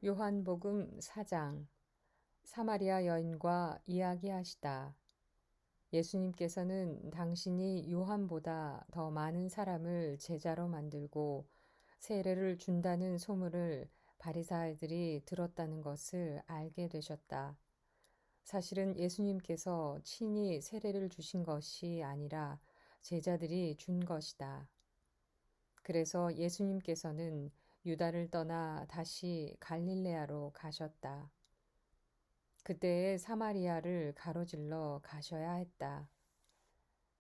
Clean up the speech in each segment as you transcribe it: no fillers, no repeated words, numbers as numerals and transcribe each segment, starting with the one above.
요한복음 4장 사마리아 여인과 이야기하시다. 예수님께서는 당신이 요한보다 더 많은 사람을 제자로 만들고 세례를 준다는 소문을 바리사이들이 들었다는 것을 알게 되셨다. 사실은 예수님께서 친히 세례를 주신 것이 아니라 제자들이 준 것이다. 그래서 예수님께서는 유다를 떠나 다시 갈릴레아로 가셨다. 그때에 사마리아를 가로질러 가셔야 했다.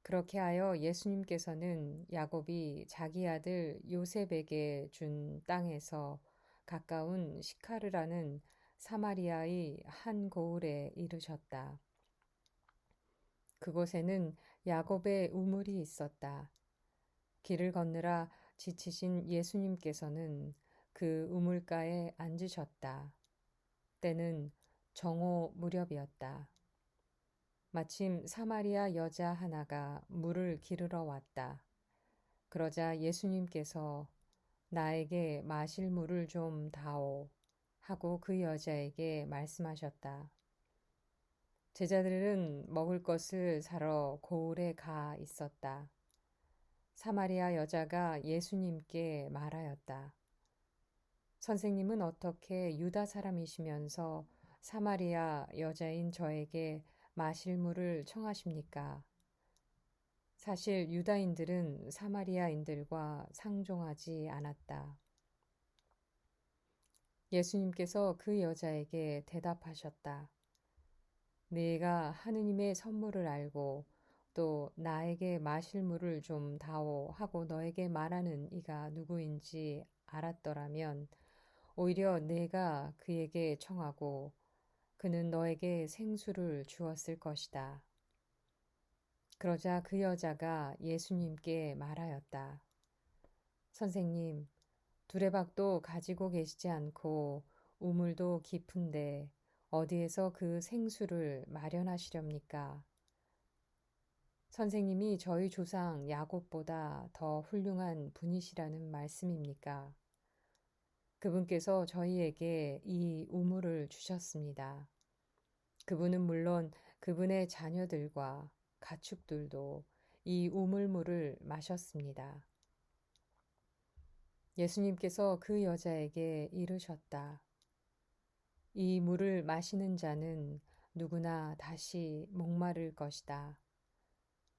그렇게 하여 예수님께서는 야곱이 자기 아들 요셉에게 준 땅에서 가까운 시카르라는 사마리아의 한 고을에 이르셨다. 그곳에는 야곱의 우물이 있었다. 길을 건너라 지치신 예수님께서는 그 우물가에 앉으셨다. 때는 정오 무렵이었다. 마침 사마리아 여자 하나가 물을 기르러 왔다. 그러자 예수님께서 나에게 마실 물을 좀 다오 하고 그 여자에게 말씀하셨다. 제자들은 먹을 것을 사러 고을에 가 있었다. 사마리아 여자가 예수님께 말하였다. 선생님은 어떻게 유다 사람이시면서 사마리아 여자인 저에게 마실 물을 청하십니까? 사실 유다인들은 사마리아인들과 상종하지 않았다. 예수님께서 그 여자에게 대답하셨다. 네가 하느님의 선물을 알고 또 나에게 마실 물을 좀 다오 하고 너에게 말하는 이가 누구인지 알았더라면 오히려 내가 그에게 청하고 그는 너에게 생수를 주었을 것이다. 그러자 그 여자가 예수님께 말하였다. 선생님, 두레박도 가지고 계시지 않고 우물도 깊은데 어디에서 그 생수를 마련하시렵니까? 선생님이 저희 조상 야곱보다 더 훌륭한 분이시라는 말씀입니까? 그분께서 저희에게 이 우물을 주셨습니다. 그분은 물론 그분의 자녀들과 가축들도 이 우물물을 마셨습니다. 예수님께서 그 여자에게 이르셨다. 이 물을 마시는 자는 누구나 다시 목마를 것이다.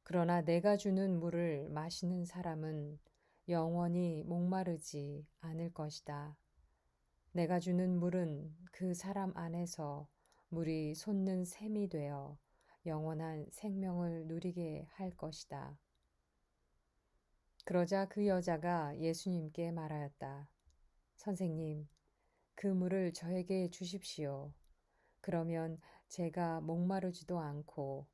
그러나 내가 주는 물을 마시는 사람은 영원히 목마르지 않을 것이다. 내가 주는 물은 그 사람 안에서 물이 솟는 샘이 되어 영원한 생명을 누리게 할 것이다. 그러자 그 여자가 예수님께 말하였다. 선생님, 그 물을 저에게 주십시오. 그러면 제가 목마르지도 않고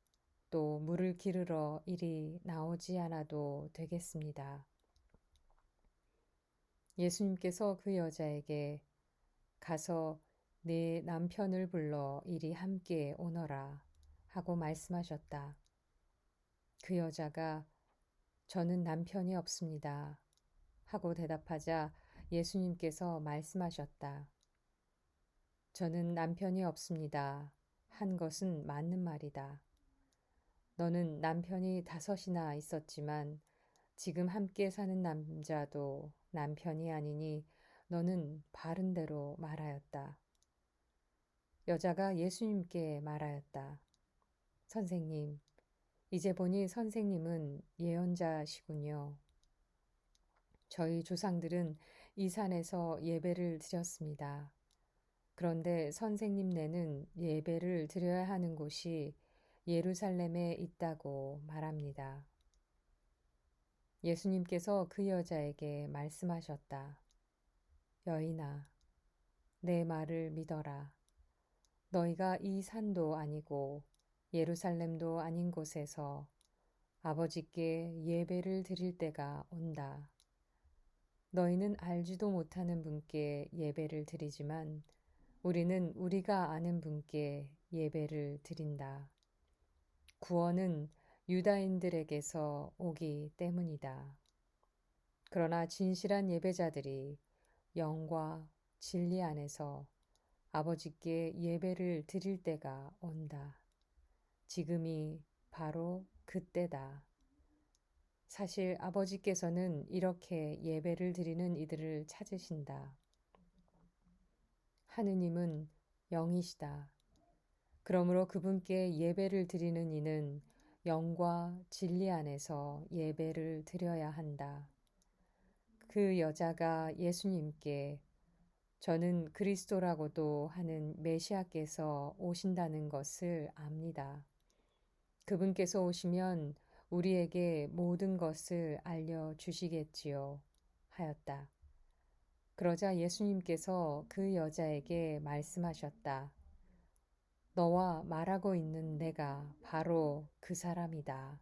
또 물을 기르러 이리 나오지 않아도 되겠습니다. 예수님께서 그 여자에게 가서 네 남편을 불러 이리 함께 오너라 하고 말씀하셨다. 그 여자가 저는 남편이 없습니다 하고 대답하자 예수님께서 말씀하셨다. 저는 남편이 없습니다 한 것은 맞는 말이다. 너는 남편이 5이나 있었지만 지금 함께 사는 남자도 남편이 아니니 너는 바른 대로 말하였다. 여자가 예수님께 말하였다. 선생님, 이제 보니 선생님은 예언자시군요. 저희 조상들은 이 산에서 예배를 드렸습니다. 그런데 선생님네는 예배를 드려야 하는 곳이 예루살렘에 있다고 말합니다. 예수님께서 그 여자에게 말씀하셨다. 여인아, 내 말을 믿어라. 너희가 이 산도 아니고 예루살렘도 아닌 곳에서 아버지께 예배를 드릴 때가 온다. 너희는 알지도 못하는 분께 예배를 드리지만 우리는 우리가 아는 분께 예배를 드린다. 구원은 유다인들에게서 오기 때문이다. 그러나 진실한 예배자들이 영과 진리 안에서 아버지께 예배를 드릴 때가 온다. 지금이 바로 그때다. 사실 아버지께서는 이렇게 예배를 드리는 이들을 찾으신다. 하느님은 영이시다. 그러므로 그분께 예배를 드리는 이는 영과 진리 안에서 예배를 드려야 한다. 그 여자가 예수님께 저는 그리스도라고도 하는 메시아께서 오신다는 것을 압니다. 그분께서 오시면 우리에게 모든 것을 알려주시겠지요. 하였다. 그러자 예수님께서 그 여자에게 말씀하셨다. 너와 말하고 있는 내가 바로 그 사람이다.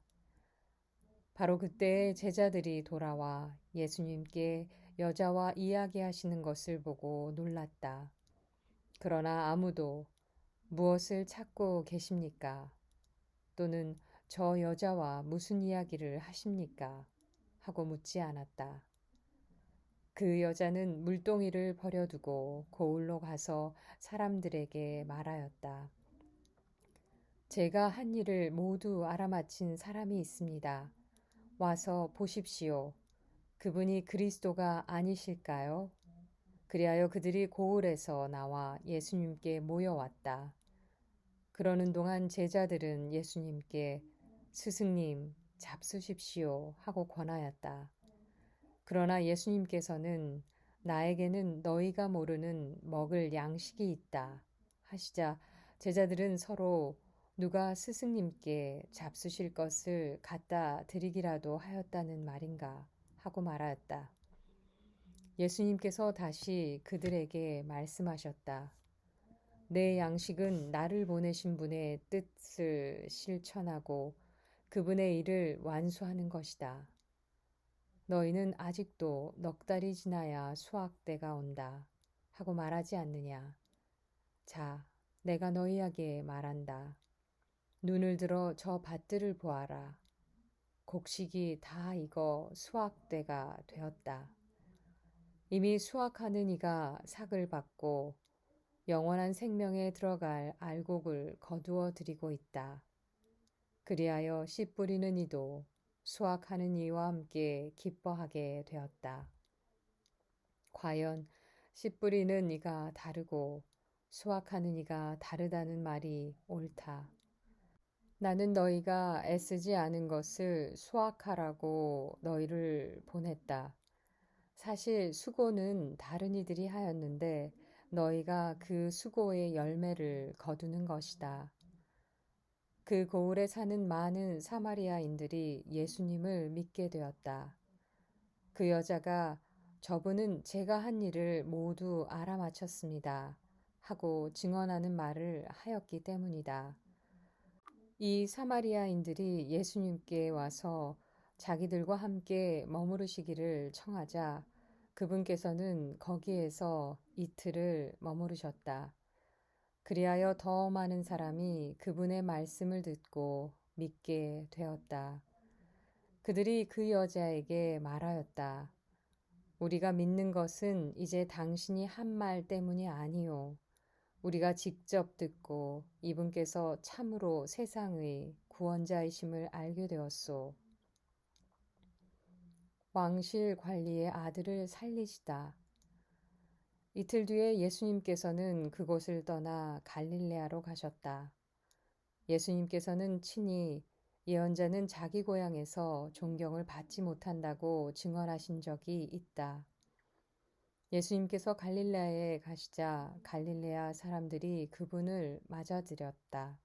바로 그때 제자들이 돌아와 예수님께 여자와 이야기하시는 것을 보고 놀랐다. 그러나 아무도 무엇을 찾고 계십니까? 또는 저 여자와 무슨 이야기를 하십니까? 하고 묻지 않았다. 그 여자는 물동이를 버려두고 고을로 가서 사람들에게 말하였다. 제가 한 일을 모두 알아맞힌 사람이 있습니다. 와서 보십시오. 그분이 그리스도가 아니실까요? 그리하여 그들이 고을에서 나와 예수님께 모여왔다. 그러는 동안 제자들은 예수님께 스승님, 잡수십시오 하고 권하였다. 그러나 예수님께서는 나에게는 너희가 모르는 먹을 양식이 있다 하시자 제자들은 서로 누가 스승님께 잡수실 것을 갖다 드리기라도 하였다는 말인가 하고 말하였다. 예수님께서 다시 그들에게 말씀하셨다. 내 양식은 나를 보내신 분의 뜻을 실천하고 그분의 일을 완수하는 것이다. 너희는 아직도 넉 달이 지나야 수확 때가 온다 하고 말하지 않느냐. 자, 내가 너희에게 말한다. 눈을 들어 저 밭들을 보아라. 곡식이 다 익어 수확 때가 되었다. 이미 수확하는 이가 삭을 받고 영원한 생명에 들어갈 알곡을 거두어 드리고 있다. 그리하여 씨 뿌리는 이도 수확하는 이와 함께 기뻐하게 되었다. 과연 씨 뿌리는 이가 다르고 수확하는 이가 다르다는 말이 옳다. 나는 너희가 애쓰지 않은 것을 수확하라고 너희를 보냈다. 사실 수고는 다른 이들이 하였는데 너희가 그 수고의 열매를 거두는 것이다. 그 고을에 사는 많은 사마리아인들이 예수님을 믿게 되었다. 그 여자가 저분은 제가 한 일을 모두 알아맞혔습니다. 하고 증언하는 말을 하였기 때문이다. 이 사마리아인들이 예수님께 와서 자기들과 함께 머무르시기를 청하자 그분께서는 거기에서 이틀을 머무르셨다. 그리하여 더 많은 사람이 그분의 말씀을 듣고 믿게 되었다. 그들이 그 여자에게 말하였다. 우리가 믿는 것은 이제 당신이 한 말 때문이 아니요. 우리가 직접 듣고 이분께서 참으로 세상의 구원자이심을 알게 되었소. 왕실 관리의 아들을 살리시다. 이틀 뒤에 예수님께서는 그곳을 떠나 갈릴레아로 가셨다. 예수님께서는 친히 예언자는 자기 고향에서 존경을 받지 못한다고 증언하신 적이 있다. 예수님께서 갈릴레아에 가시자 갈릴레아 사람들이 그분을 맞아들였다.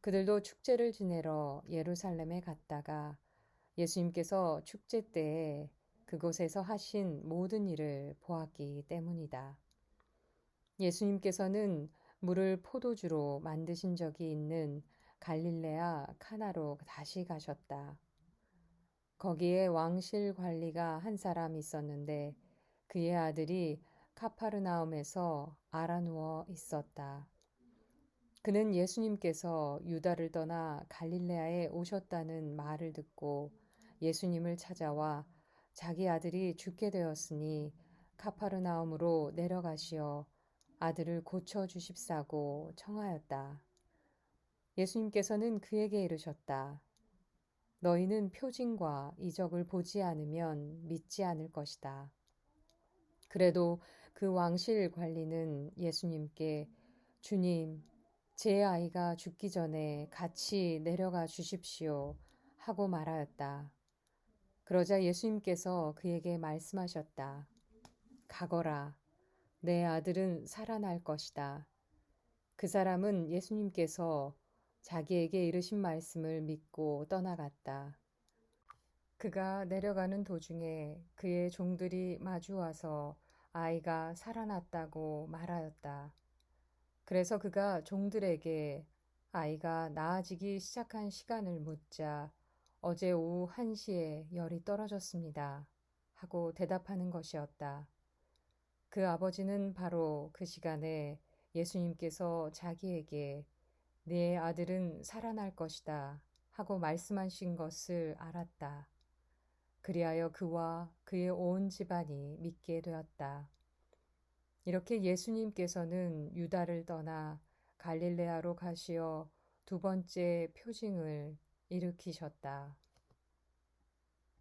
그들도 축제를 지내러 예루살렘에 갔다가 예수님께서 축제 때에 그곳에서 하신 모든 일을 보았기 때문이다. 예수님께서는 물을 포도주로 만드신 적이 있는 갈릴레아 카나로 다시 가셨다. 거기에 왕실 관리가 한 사람 있었는데 그의 아들이 카파르나움에서 알아누워 있었다. 그는 예수님께서 유다를 떠나 갈릴레아에 오셨다는 말을 듣고 예수님을 찾아와 자기 아들이 죽게 되었으니 카파르나움으로 내려가시어 아들을 고쳐 주십사고 청하였다. 예수님께서는 그에게 이르셨다. 너희는 표징과 이적을 보지 않으면 믿지 않을 것이다. 그래도 그 왕실 관리는 예수님께 주님, 제 아이가 죽기 전에 같이 내려가 주십시오 하고 말하였다. 그러자 예수님께서 그에게 말씀하셨다. 가거라. 내 아들은 살아날 것이다. 그 사람은 예수님께서 자기에게 이르신 말씀을 믿고 떠나갔다. 그가 내려가는 도중에 그의 종들이 마주와서 아이가 살아났다고 말하였다. 그래서 그가 종들에게 아이가 나아지기 시작한 시간을 묻자 어제 오후 1시에 열이 떨어졌습니다. 하고 대답하는 것이었다. 그 아버지는 바로 그 시간에 예수님께서 자기에게 네 아들은 살아날 것이다 하고 말씀하신 것을 알았다. 그리하여 그와 그의 온 집안이 믿게 되었다. 이렇게 예수님께서는 유다를 떠나 갈릴레아로 가시어 두 번째 표징을 일으키셨다.